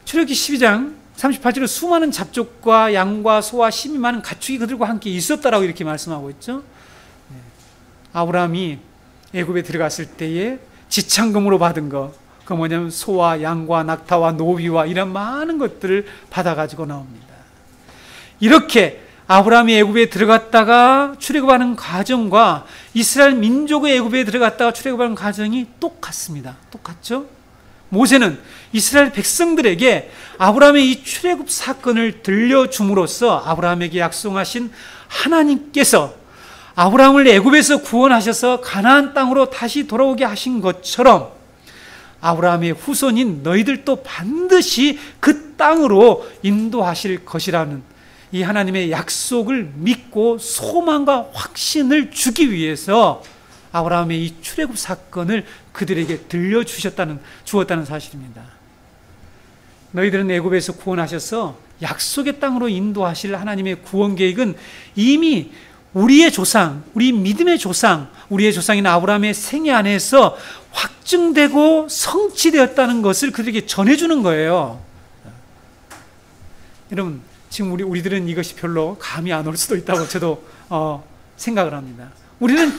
S1: 출애굽기 12장 38절에 수많은 잡족과 양과 소와 심이 많은 가축이 그들과 함께 있었다라고 이렇게 말씀하고 있죠. 네. 아브라함이 애굽에 들어갔을 때에 지참금으로 받은 거, 그 뭐냐면 소와 양과 낙타와 노비와 이런 많은 것들을 받아가지고 나옵니다. 이렇게 아브라함이 애굽에 들어갔다가 출애굽하는 과정과 이스라엘 민족의 애굽에 들어갔다가 출애굽하는 과정이 똑같습니다. 똑같죠? 모세는 이스라엘 백성들에게 아브라함의 이 출애굽 사건을 들려줌으로써 아브라함에게 약속하신 하나님께서 아브라함을 애굽에서 구원하셔서 가나안 땅으로 다시 돌아오게 하신 것처럼 아브라함의 후손인 너희들도 반드시 그 땅으로 인도하실 것이라는 이 하나님의 약속을 믿고 소망과 확신을 주기 위해서 아브라함의 이 출애굽 사건을 그들에게 주었다는 사실입니다. 너희들은 애굽에서 구원하셔서 약속의 땅으로 인도하실 하나님의 구원 계획은 이미 우리의 조상, 우리 믿음의 조상, 우리의 조상인 아브라함의 생애 안에서 확증되고 성취되었다는 것을 그들에게 전해주는 거예요. 여러분, 지금 우리들은 이것이 별로 감이 안 올 수도 있다고 저도 생각을 합니다. 우리는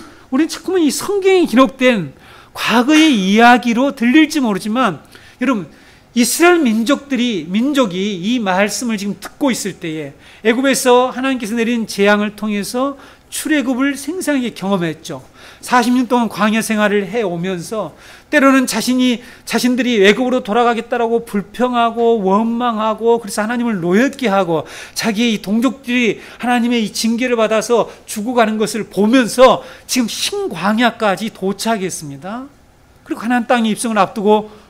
S1: 자꾸만 이 성경에 기록된 과거의 이야기로 들릴지 모르지만, 여러분, 이스라엘 민족이 이 말씀을 지금 듣고 있을 때에 애굽에서 하나님께서 내린 재앙을 통해서 출애굽을 생생하게 경험했죠. 40년 동안 광야 생활을 해오면서 때로는 자신들이 애굽으로 돌아가겠다라고 불평하고 원망하고, 그래서 하나님을 노엽게 하고 자기의 이 동족들이 하나님의 이 징계를 받아서 죽어가는 것을 보면서 지금 신광야까지 도착했습니다. 그리고 가나안 땅에 입성을 앞두고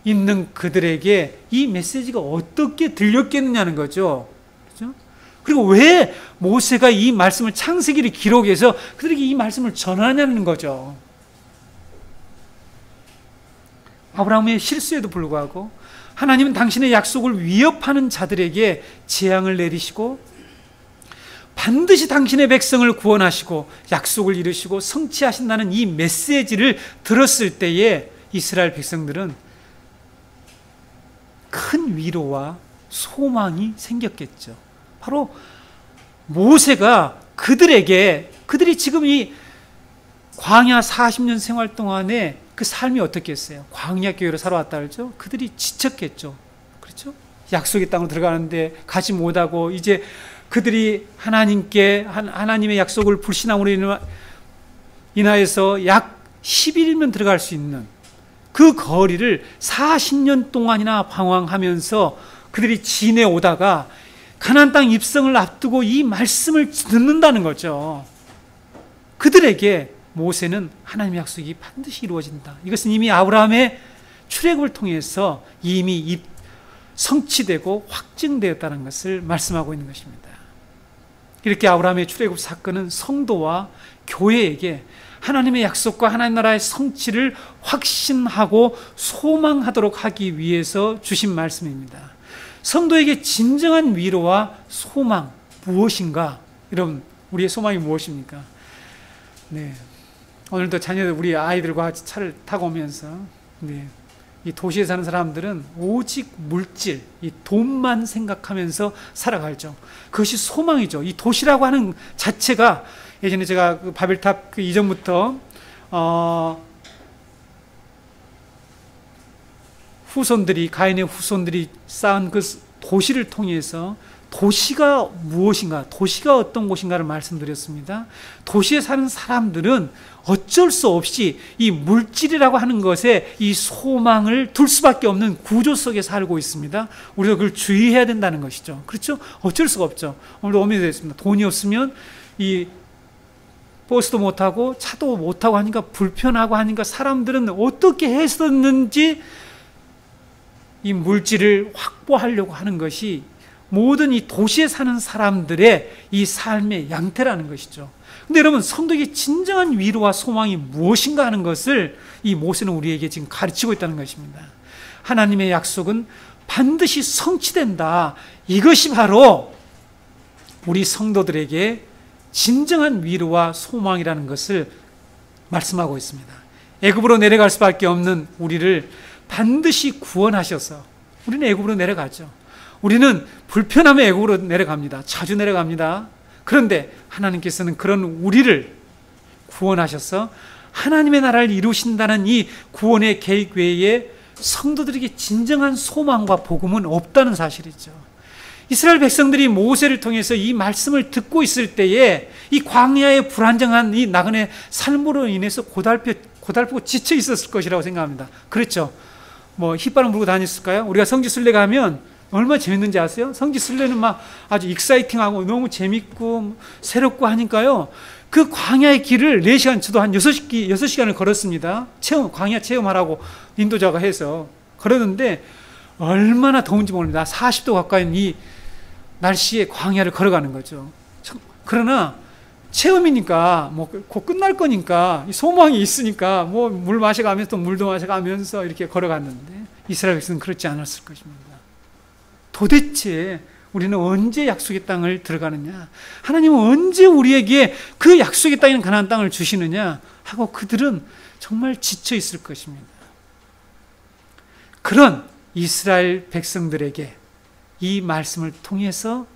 S1: 있는 그들에게 이 메시지가 어떻게 들렸겠느냐는 거죠. 그렇죠? 그리고 왜 모세가 이 말씀을 창세기를 기록해서 그들에게 이 말씀을 전하냐는 거죠. 아브라함의 실수에도 불구하고 하나님은 당신의 약속을 위협하는 자들에게 재앙을 내리시고 반드시 당신의 백성을 구원하시고 약속을 이루시고 성취하신다는 이 메시지를 들었을 때에 이스라엘 백성들은 큰 위로와 소망이 생겼겠죠. 바로 모세가 그들이 지금 이 광야 40년 생활 동안에 그 삶이 어떻겠어요? 광야 교회로 살아왔다 그러죠? 그들이 지쳤겠죠. 그렇죠? 약속의 땅으로 들어가는데 가지 못하고 이제 그들이 하나님의 약속을 불신함으로 인하여서 약 10일이면 들어갈 수 있는 그 거리를 40년 동안이나 방황하면서 그들이 지내오다가 가나안 땅 입성을 앞두고 이 말씀을 듣는다는 거죠. 그들에게 모세는 하나님의 약속이 반드시 이루어진다. 이것은 이미 아브라함의 출애굽을 통해서 이미 성취되고 확증되었다는 것을 말씀하고 있는 것입니다. 이렇게 아브라함의 출애굽 사건은 성도와 교회에게 하나님의 약속과 하나님 나라의 성취를 확신하고 소망하도록 하기 위해서 주신 말씀입니다. 성도에게 진정한 위로와 소망 무엇인가? 여러분, 우리의 소망이 무엇입니까? 네, 오늘도 자녀들, 우리 아이들과 차를 타고 오면서 이 도시에 사는 사람들은 오직 물질, 이 돈만 생각하면서 살아가죠. 그것이 소망이죠. 이 도시라고 하는 자체가 예전에 제가 그 바벨탑 그 이전부터 가인의 후손들이 쌓은 그 도시를 통해서 도시가 무엇인가, 도시가 어떤 곳인가를 말씀드렸습니다. 도시에 사는 사람들은 어쩔 수 없이 이 물질이라고 하는 것에 이 소망을 둘 수밖에 없는 구조 속에 살고 있습니다. 우리가 그걸 주의해야 된다는 것이죠. 그렇죠? 어쩔 수가 없죠. 오늘도 어머니 됐습니다. 돈이 없으면 이 버스도 못하고 차도 못하고 하니까 불편하고 하니까 사람들은 어떻게 했었는지 이 물질을 확보하려고 하는 것이 모든 이 도시에 사는 사람들의 이 삶의 양태라는 것이죠. 근데 여러분, 성도에게 진정한 위로와 소망이 무엇인가 하는 것을 이 모세는 우리에게 지금 가르치고 있다는 것입니다. 하나님의 약속은 반드시 성취된다. 이것이 바로 우리 성도들에게 진정한 위로와 소망이라는 것을 말씀하고 있습니다. 애굽으로 내려갈 수밖에 없는 우리를 반드시 구원하셔서 우리는 애굽으로 내려가죠. 우리는 불편하면 애굽으로 내려갑니다. 자주 내려갑니다. 그런데 하나님께서는 그런 우리를 구원하셔서 하나님의 나라를 이루신다는 이 구원의 계획 외에 성도들에게 진정한 소망과 복음은 없다는 사실이죠. 이스라엘 백성들이 모세를 통해서 이 말씀을 듣고 있을 때에 이 광야의 불안정한 이 나그네 삶으로 인해서 고달프고 지쳐 있었을 것이라고 생각합니다. 그렇죠. 뭐 휘바람 불고 다녔을까요? 우리가 성지순례 가면 얼마나 재밌는지 아세요? 성지순례는 막 아주 익사이팅하고 너무 재밌고 새롭고 하니까요. 그 광야의 길을 4시간, 저도 한 6시간을 걸었습니다. 광야 체험하라고 인도자가 해서 걸었는데 얼마나 더운지 모릅니다. 40도 가까이 이 날씨에 광야를 걸어가는 거죠. 그러나 체험이니까 뭐 곧 끝날 거니까 소망이 있으니까 뭐 물 마셔가면서 또 물도 마셔가면서 이렇게 걸어갔는데 이스라엘 백성은 그렇지 않았을 것입니다. 도대체 우리는 언제 약속의 땅을 들어가느냐? 하나님은 언제 우리에게 그 약속의 땅인 가나안 땅을 주시느냐? 하고 그들은 정말 지쳐 있을 것입니다. 그런 이스라엘 백성들에게 이 말씀을 통해서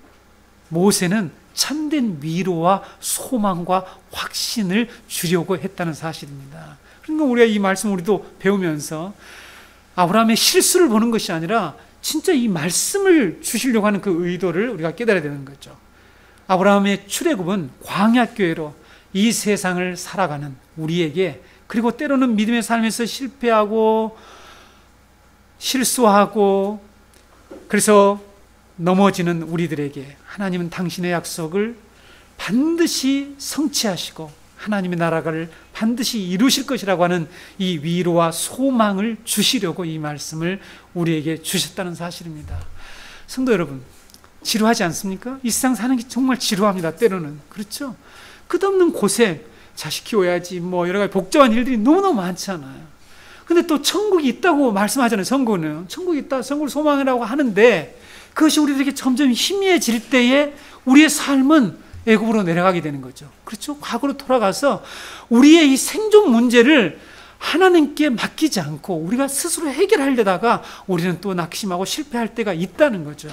S1: 모세는 참된 위로와 소망과 확신을 주려고 했다는 사실입니다. 그러니까 우리가 이 말씀 우리도 배우면서 아브라함의 실수를 보는 것이 아니라 진짜 이 말씀을 주시려고 하는 그 의도를 우리가 깨달아야 되는 거죠. 아브라함의 출애굽은 광야교회로 이 세상을 살아가는 우리에게, 그리고 때로는 믿음의 삶에서 실패하고 실수하고 그래서 넘어지는 우리들에게 하나님은 당신의 약속을 반드시 성취하시고 하나님의 나라를 반드시 이루실 것이라고 하는 이 위로와 소망을 주시려고 이 말씀을 우리에게 주셨다는 사실입니다. 성도 여러분, 지루하지 않습니까? 이 세상 사는 게 정말 지루합니다. 때로는. 그렇죠? 끝없는 고생, 자식 키워야지 뭐 여러 가지 복잡한 일들이 너무너무 많잖아요. 근데 또 천국이 있다고 말씀하잖아요. 성구는 천국이 있다, 천국을 소망이라고 하는데 그것이 우리들에게 점점 희미해질 때에 우리의 삶은 애굽으로 내려가게 되는 거죠. 그렇죠? 과거로 돌아가서 우리의 이 생존 문제를 하나님께 맡기지 않고 우리가 스스로 해결하려다가 우리는 또 낙심하고 실패할 때가 있다는 거죠.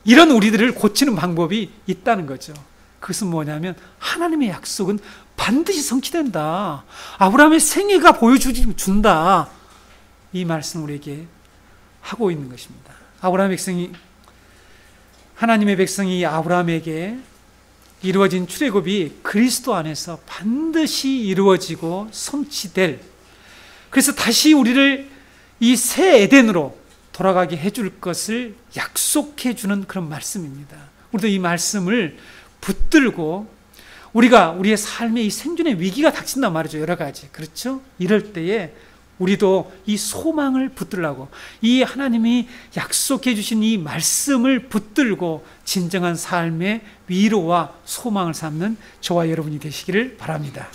S1: 이런 우리들을 고치는 방법이 있다는 거죠. 그것은 뭐냐면 하나님의 약속은 반드시 성취된다. 아브라함의 생애가 보여준다. 이 말씀을 우리에게 하고 있는 것입니다. 하나님의 백성이 아브라함에게 이루어진 출애굽이 그리스도 안에서 반드시 이루어지고 성취될, 그래서 다시 우리를 이 새 에덴으로 돌아가게 해줄 것을 약속해 주는 그런 말씀입니다. 우리도 이 말씀을 붙들고, 우리가 우리의 삶에 이 생존의 위기가 닥친단 말이죠. 여러 가지. 그렇죠? 이럴 때에 우리도 이 소망을 붙들라고, 이 하나님이 약속해 주신 이 말씀을 붙들고 진정한 삶의 위로와 소망을 삼는 저와 여러분이 되시기를 바랍니다.